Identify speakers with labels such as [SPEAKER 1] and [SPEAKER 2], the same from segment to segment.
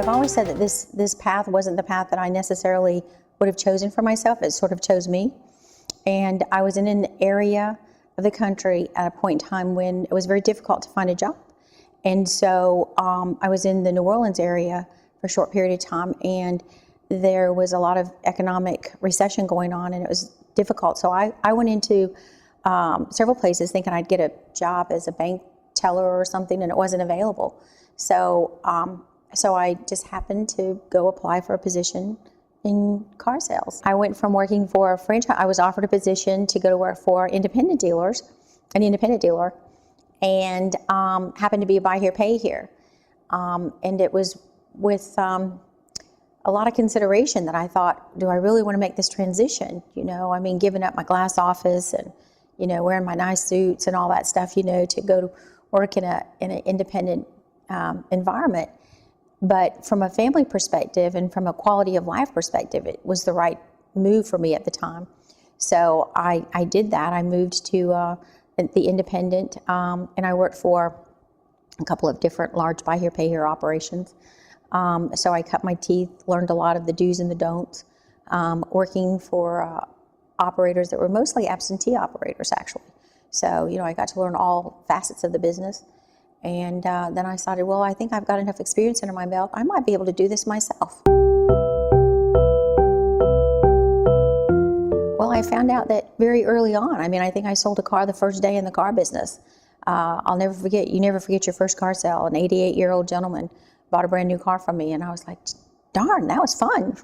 [SPEAKER 1] I've always said that this path wasn't the path that I necessarily would have chosen for myself. It sort of chose me. And I was in an area of the country at a point in time when it was very difficult to find a job. And so I was in the New Orleans area for a short period of time, and there was a lot of economic recession going on, and it was difficult. So I went into several places thinking I'd get a job as a bank teller or something, and it wasn't available. So I just happened to go apply for a position in car sales. I went from working for a franchise. I was offered a position to go to work for an independent dealer, and happened to be a buy here, pay here. And it was with a lot of consideration that I thought, do I really want to make this transition? You know, I mean, giving up my glass office and, you know, wearing my nice suits and all that stuff, you know, to go to work in an independent environment. But from a family perspective and from a quality of life perspective, it was the right move for me at the time. So I did that. I moved to the independent, and I worked for a couple of different large buy here, pay here operations. So I cut my teeth, learned a lot of the do's and the don'ts, working for operators that were mostly absentee operators, actually. So, you know, I got to learn all facets of the business. And then I decided, well, I think I've got enough experience under my belt. I might be able to do this myself. Well, I found out that very early on. I mean, I think I sold a car the first day in the car business. I'll never forget, you never forget your first car sale. An 88-year-old gentleman bought a brand new car from me, and I was like, darn, that was fun.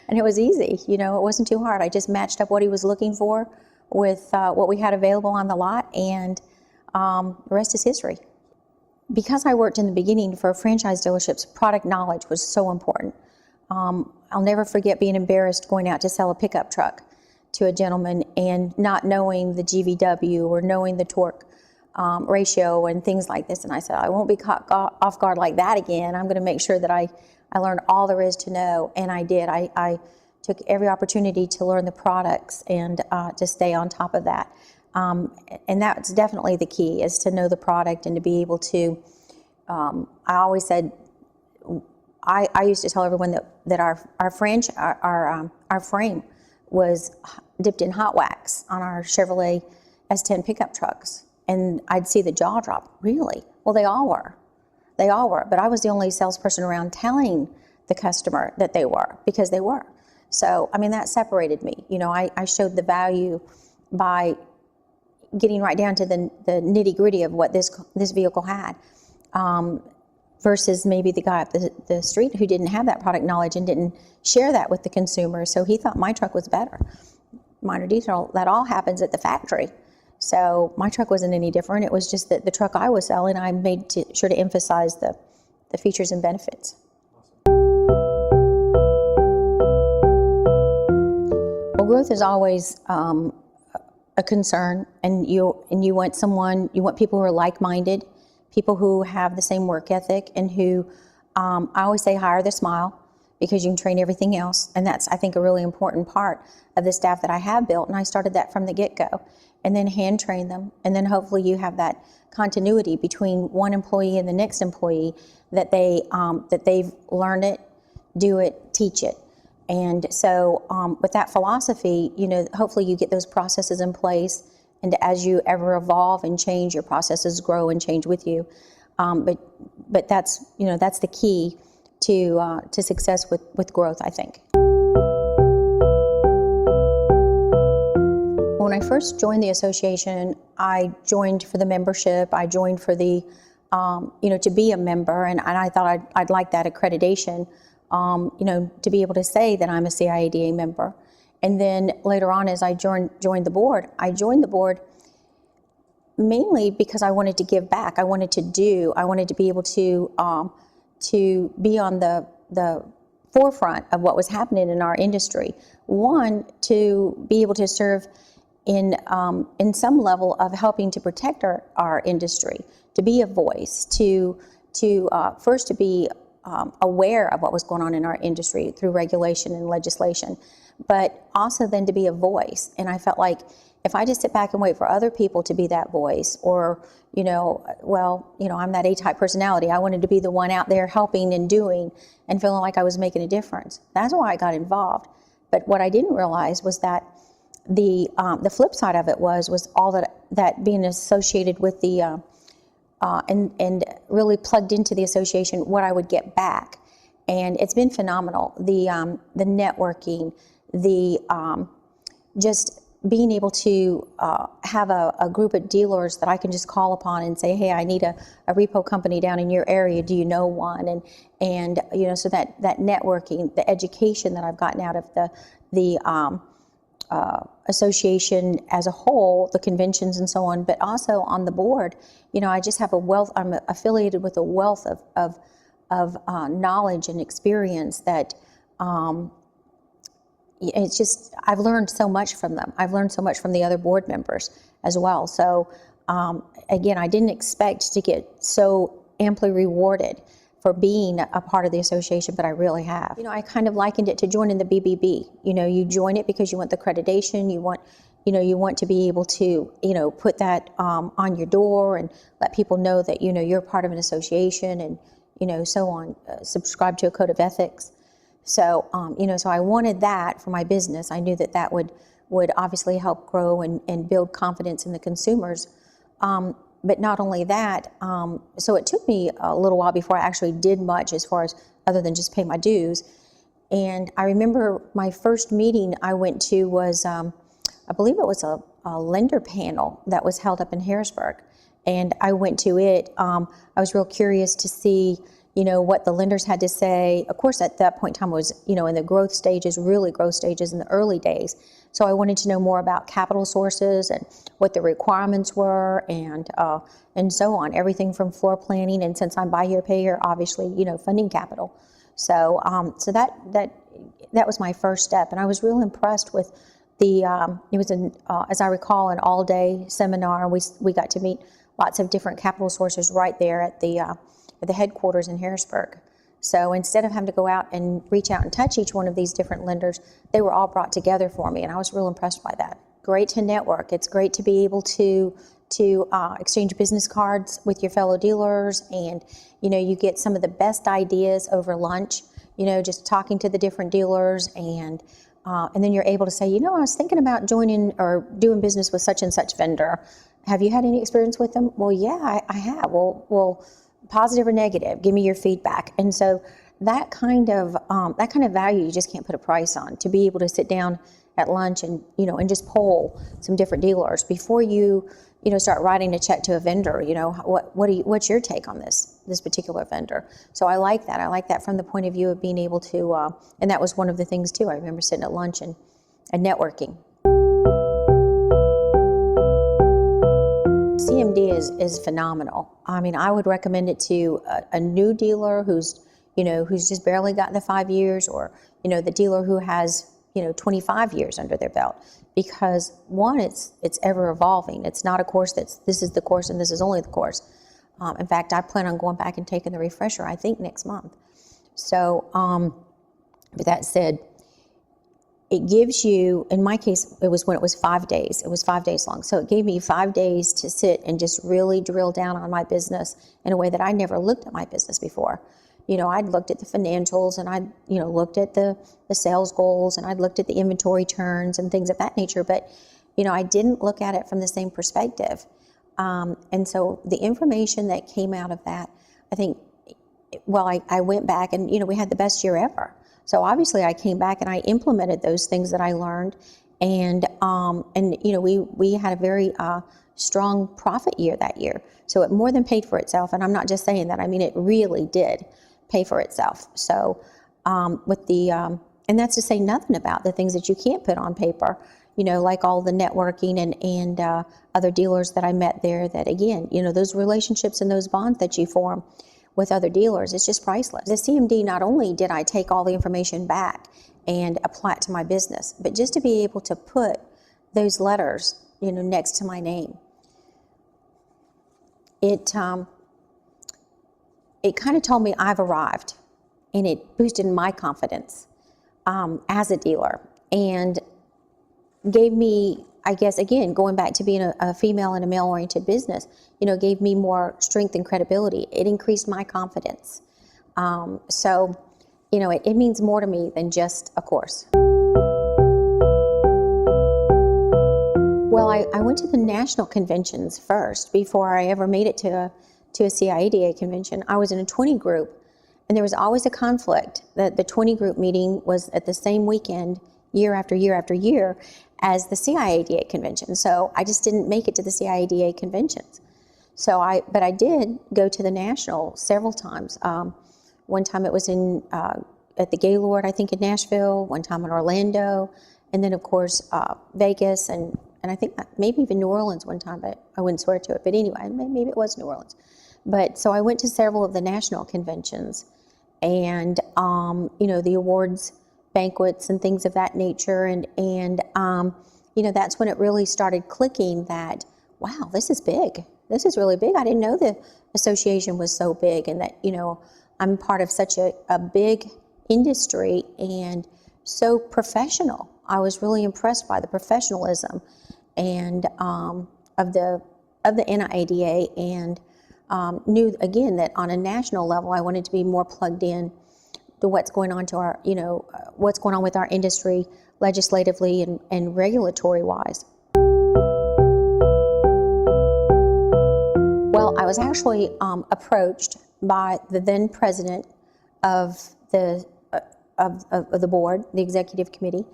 [SPEAKER 1] And it was easy, you know, it wasn't too hard. I just matched up what he was looking for with what we had available on the lot, and the rest is history. Because I worked in the beginning for franchise dealerships, product knowledge was so important. I'll never forget being embarrassed going out to sell a pickup truck to a gentleman and not knowing the GVW or knowing the torque ratio and things like this. And I said, I won't be caught off guard like that again. I'm going to make sure that I learn all there is to know. And I did. I took every opportunity to learn the products and to stay on top of that. And that's definitely the key, is to know the product and to be able to, I always said, I used to tell everyone that our frame was dipped in hot wax on our Chevrolet S10 pickup trucks. And I'd see the jaw drop. Really? Well, they all were. But I was the only salesperson around telling the customer that they were, because they were. So, I mean, that separated me. You know, I showed the value by getting right down to the nitty gritty of what this vehicle had, versus maybe the guy up the street who didn't have that product knowledge and didn't share that with the consumer. So he thought my truck was better. Minor detail, that all happens at the factory. So my truck wasn't any different. It was just that the truck I was selling, I made sure to emphasize the features and benefits. Well, growth is always a concern, and you want people who are like-minded, people who have the same work ethic, and who, I always say, hire the smile, because you can train everything else. And that's, I think, a really important part of the staff that I have built. And I started that from the get-go, and then hand train them. And then hopefully you have that continuity between one employee and the next employee, that they've learned it, do it, teach it. And so with that philosophy, you know, hopefully you get those processes in place, and as you ever evolve and change, your processes grow and change with you. But that's, you know, that's the key to success with growth, I think. When I first joined the association, I joined for the membership. I joined for the, you know, to be a member, and I thought I'd like that accreditation. You know, to be able to say that I'm a CIADA member. And then later on, as I joined the board, I joined the board mainly because I wanted to give back. I wanted to be able to be on the forefront of what was happening in our industry. One, to be able to serve in some level of helping to protect our industry, to be a voice, to first to be aware of what was going on in our industry through regulation and legislation, but also then to be a voice. And I felt like if I just sit back and wait for other people to be that voice, or, I'm that A-type personality. I wanted to be the one out there helping and doing and feeling like I was making a difference. That's why I got involved. But what I didn't realize was that the flip side of it was all that being associated with the and really plugged into the association, what I would get back. And it's been phenomenal. The networking, the just being able to have a group of dealers that I can just call upon and say, hey, I need a repo company down in your area. Do you know one? And so that networking, the education that I've gotten out of the association as a whole, the conventions and so on, but also on the board, I just have a wealth. I'm affiliated with a wealth of knowledge and experience that it's just, I've learned so much from them. I've learned so much from the other board members as well. So again, I didn't expect to get so amply rewarded for being a part of the association, but I really have. I kind of likened it to joining the BBB. You join it because you want the accreditation, you want to be able to, put that on your door and let people know that, you're part of an association and, so on, subscribe to a code of ethics. So, so I wanted that for my business. I knew that would obviously help grow and build confidence in the consumers. But not only that, so it took me a little while before I actually did much as far as other than just pay my dues. And I remember my first meeting I went to was, I believe it was a lender panel that was held up in Harrisburg. And I went to it. I was real curious to see, what the lenders had to say. Of course, at that point in time was, in the growth stages in the early days. So I wanted to know more about capital sources and what the requirements were and so on. Everything from floor planning, and since I'm buy here, pay here, obviously, funding capital. So so that was my first step, and I was real impressed with the. It was as I recall, an all-day seminar. We got to meet lots of different capital sources right there at the headquarters in Harrisburg. So instead of having to go out and reach out and touch each one of these different lenders, they were all brought together for me, and I was real impressed by that. Great to network. It's great to be able to exchange business cards with your fellow dealers, and you get some of the best ideas over lunch. Just talking to the different dealers, and then you're able to say, I was thinking about joining or doing business with such and such vendor. Have you had any experience with them? Well, yeah, I have. Well. Positive or negative, give me your feedback. And so that kind of value you just can't put a price on. To be able to sit down at lunch and and just poll some different dealers before you start writing a check to a vendor. What's your take on this particular vendor? So I like that. I like that from the point of view of being able to, and that was one of the things too. I remember sitting at lunch and networking. CMD is phenomenal. I mean, I would recommend it to a new dealer who's just barely gotten the 5 years, or, the dealer who has, 25 years under their belt, because one, it's ever evolving. It's not a course this is the course and this is only the course. In fact, I plan on going back and taking the refresher, I think next month. So, with that said, it gives you, in my case, it was when it was 5 days. It was 5 days long. So it gave me 5 days to sit and just really drill down on my business in a way that I never looked at my business before. I'd looked at the financials, and I'd, looked at the sales goals, and I'd looked at the inventory turns and things of that nature. But, I didn't look at it from the same perspective. And so the information that came out of that, I think, I went back and, we had the best year ever. So obviously I came back and I implemented those things that I learned, and we had a very strong profit year that year. So it more than paid for itself, and I'm not just saying that. I mean, it really did pay for itself. So and that's to say nothing about the things that you can't put on paper, like all the networking and other dealers that I met there. That again, those relationships and those bonds that you form with other dealers, it's just priceless. The CMD, not only did I take all the information back and apply it to my business, but just to be able to put those letters, next to my name, it kind of told me I've arrived. and it boosted my confidence as a dealer, and gave me, I guess, again, going back to being a female in a male-oriented business, gave me more strength and credibility. It increased my confidence. So, it means more to me than just a course. Well, I went to the national conventions first before I ever made it to a CIADA convention. I was in a 20 group, and there was always a conflict that the 20 group meeting was at the same weekend year after year after year as the CIADA convention. So I just didn't make it to the CIADA conventions. But I did go to the national several times. One time it was at the Gaylord, I think, in Nashville, one time in Orlando, and then, of course, Vegas, and I think maybe even New Orleans one time, but I wouldn't swear to it. But anyway, maybe it was New Orleans. But so I went to several of the national conventions, and, the awards banquets and things of that nature. And that's when it really started clicking that, wow, this is big. This is really big. I didn't know the association was so big, and that, I'm part of such a big industry and so professional. I was really impressed by the professionalism and of the NIADA, and knew again that on a national level I wanted to be more plugged in to what's going on to our, what's going on with our industry legislatively and regulatory wise. Well, I was actually approached by the then president of the board, the executive committee,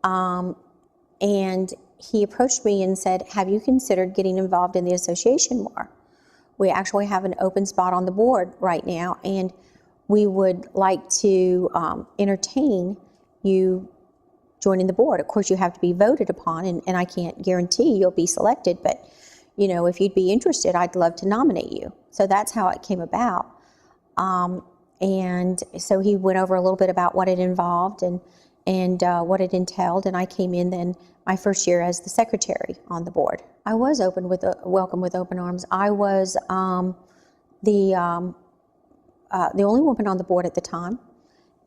[SPEAKER 1] and he approached me and said, "Have you considered getting involved in the association more? We actually have an open spot on the board right now, and we would like to entertain you joining the board. Of course, you have to be voted upon, and I can't guarantee you'll be selected, but if you'd be interested, I'd love to nominate you." So that's how it came about. And so he went over a little bit about what it involved and what it entailed, and I came in then my first year as the secretary on the board. I was welcomed with open arms. I was the only woman on the board at the time,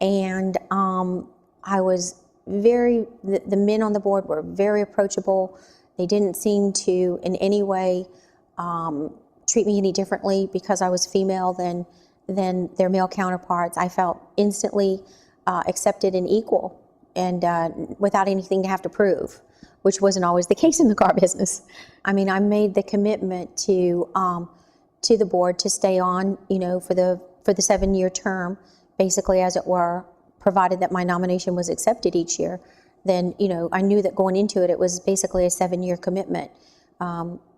[SPEAKER 1] and I was the men on the board were very approachable. They didn't seem to in any way treat me any differently because I was female than their male counterparts. I felt instantly accepted and equal, and without anything to have to prove, which wasn't always the case in the car business. I mean, I made the commitment to the board to stay on, for the 7-year term, basically, as it were, provided that my nomination was accepted each year. Then, I knew that going into it, it was basically a 7-year commitment,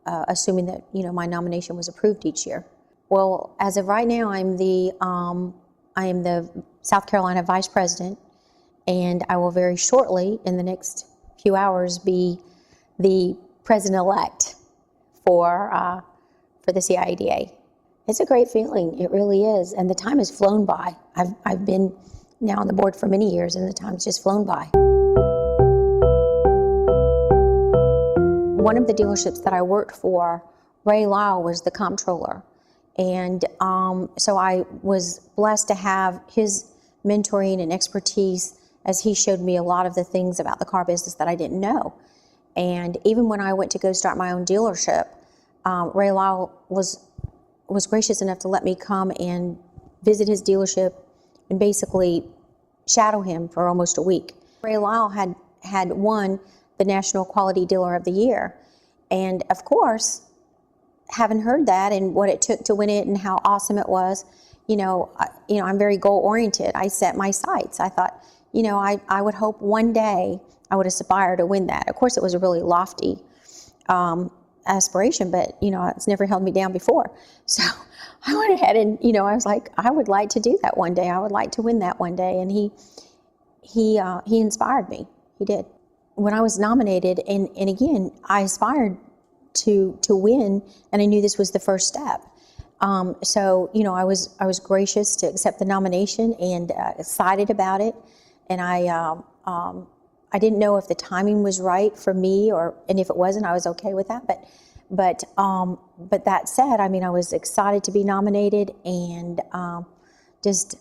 [SPEAKER 1] assuming that, my nomination was approved each year. Well, as of right now, I am the South Carolina Vice President, and I will very shortly, in the next few hours, be the President-elect for the CIADA. It's a great feeling, it really is, and the time has flown by. I've been now on the board for many years, and the time's just flown by. One of the dealerships that I worked for, Ray Lyle was the comptroller. And so I was blessed to have his mentoring and expertise as he showed me a lot of the things about the car business that I didn't know. And even when I went to go start my own dealership, Ray Lyle was gracious enough to let me come and visit his dealership and basically shadow him for almost a week. Ray Lyle had won the National Quality Dealer of the Year. And of course, having heard that and what it took to win it and how awesome it was, I'm very goal-oriented. I set my sights. I thought, I would hope one day I would aspire to win that. Of course, it was a really lofty aspiration, but, it's never held me down before. So I went ahead and, I was like, I would like to do that one day. I would like to win that one day. And he inspired me. He did. When I was nominated, and again, I aspired to win, and I knew this was the first step. So, I was gracious to accept the nomination and excited about it. And I didn't know if the timing was right for me, and if it wasn't, I was okay with that. But that said, I was excited to be nominated, and just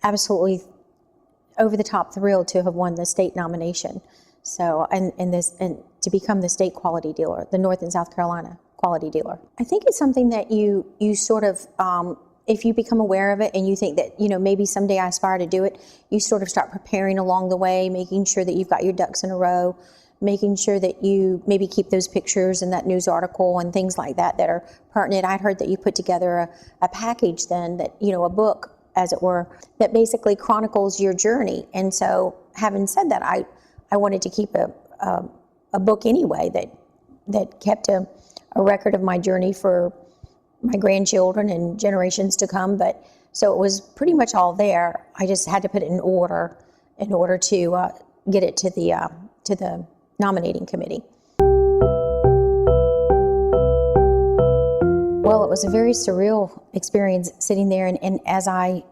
[SPEAKER 1] absolutely over the top thrilled to have won the state nomination. So, and to become the state quality dealer, the North and South Carolina quality dealer. I think it's something that you sort of, if you become aware of it and you think that, maybe someday I aspire to do it, you sort of start preparing along the way, making sure that you've got your ducks in a row, making sure that you maybe keep those pictures and that news article and things like that are pertinent. I'd heard that you put together a package then that, a book, as it were, that basically chronicles your journey. And so having said that, I wanted to keep a book anyway that kept a record of my journey for my grandchildren and generations to come. But so it was pretty much all there. I just had to put it in order to get it to the nominating committee. Well, it was a very surreal experience sitting there, and as the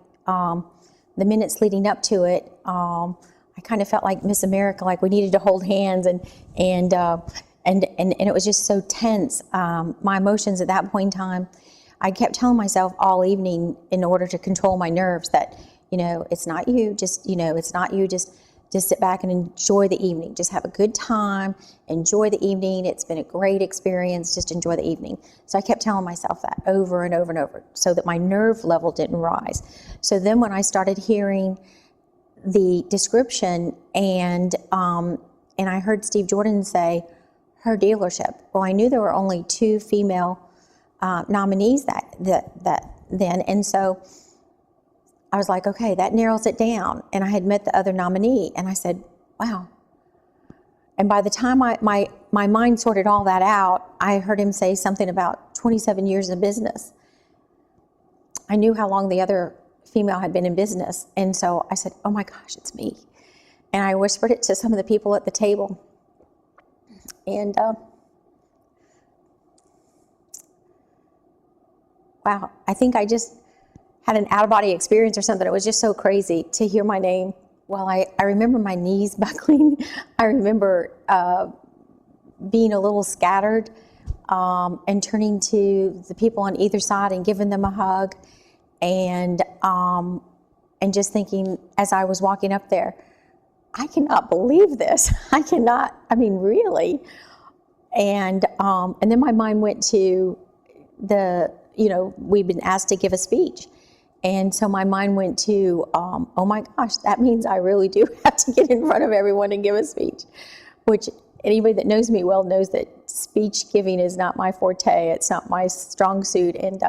[SPEAKER 1] minutes leading up to it, I kind of felt like Miss America, like we needed to hold hands, and it was just so tense. My emotions at that point in time, I kept telling myself all evening, in order to control my nerves, that it's not you, it's not you, just sit back and enjoy the evening. Just have a good time, enjoy the evening. It's been a great experience, just enjoy the evening. So I kept telling myself that over and over and over, so that my nerve level didn't rise. So then when I started hearing the description and I heard Steve Jordan say her dealership, well, I knew there were only 2 female nominees that then, and so I was like, okay, that narrows it down. And I had met the other nominee, and I said, wow. And by the time my mind sorted all that out, I heard him say something about 27 years in business. I knew how long the other female had been in business, and so I said, oh my gosh, it's me. And I whispered it to some of the people at the table. And wow, I think I just had an out-of-body experience or something. It was just so crazy to hear my name. Well, I remember my knees buckling. I remember being a little scattered and turning to the people on either side and giving them a hug, and just thinking as I was walking up there, I cannot believe this. Really. And then my mind went to we'd been asked to give a speech. And so my mind went to, oh my gosh, that means I really do have to get in front of everyone and give a speech, which anybody that knows me well knows that speech giving is not my forte. It's not my strong suit. And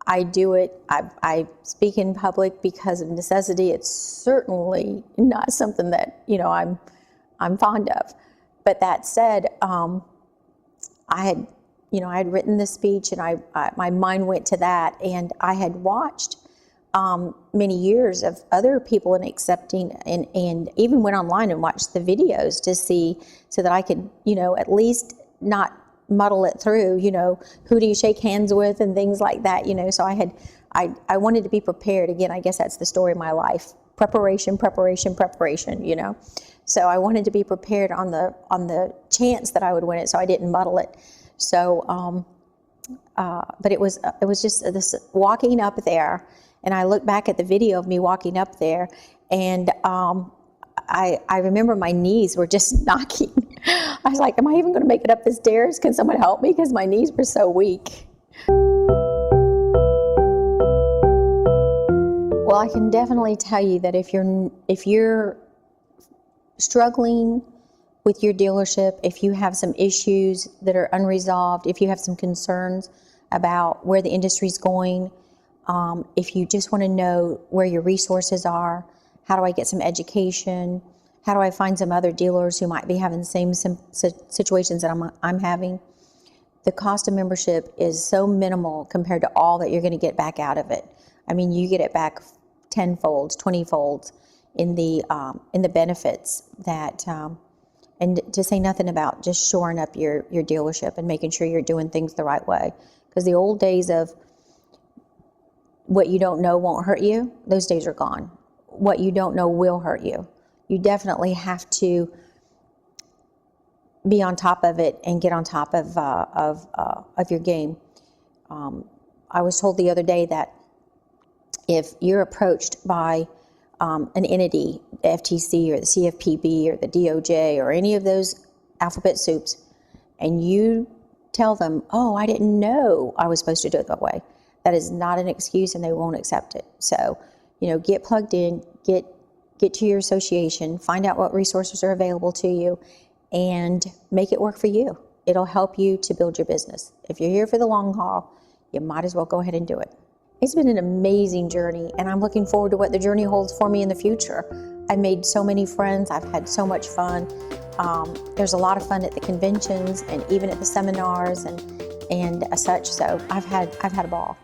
[SPEAKER 1] I do it. I speak in public because of necessity. It's certainly not something that, I'm fond of. But that said, I had written the speech, and my mind went to that, and I had watched many years of other people and accepting, and even went online and watched the videos to see, so that I could, at least not muddle it through, who do you shake hands with and things like that, so I wanted to be prepared. Again, I guess that's the story of my life. Preparation. So I wanted to be prepared on the chance that I would win it, so I didn't muddle it. So, but it was just this walking up there, and I look back at the video of me walking up there, and I remember my knees were just knocking. I was like, am I even going to make it up the stairs? Can someone help me? Because my knees were so weak. Well, I can definitely tell you that if you're struggling with your dealership, if you have some issues that are unresolved, if you have some concerns about where the industry's going, if you just want to know where your resources are, how do I get some education, how do I find some other dealers who might be having the same situations that I'm having, the cost of membership is so minimal compared to all that you're going to get back out of it. I mean, you get it back 10-fold, 20-fold in the benefits that. And to say nothing about just shoring up your dealership and making sure you're doing things the right way. Because the old days of what you don't know won't hurt you, those days are gone. What you don't know will hurt you. You definitely have to be on top of it and get on top of your game. I was told the other day that if you're approached by an entity, the FTC or the CFPB or the DOJ or any of those alphabet soups, and you tell them, oh, I didn't know I was supposed to do it that way, that is not an excuse and they won't accept it. So, get plugged in, get to your association, find out what resources are available to you, and make it work for you. It'll help you to build your business. If you're here for the long haul, you might as well go ahead and do it. It's been an amazing journey, and I'm looking forward to what the journey holds for me in the future. I've made so many friends. I've had so much fun. There's a lot of fun at the conventions and even at the seminars and such. So I've had a ball.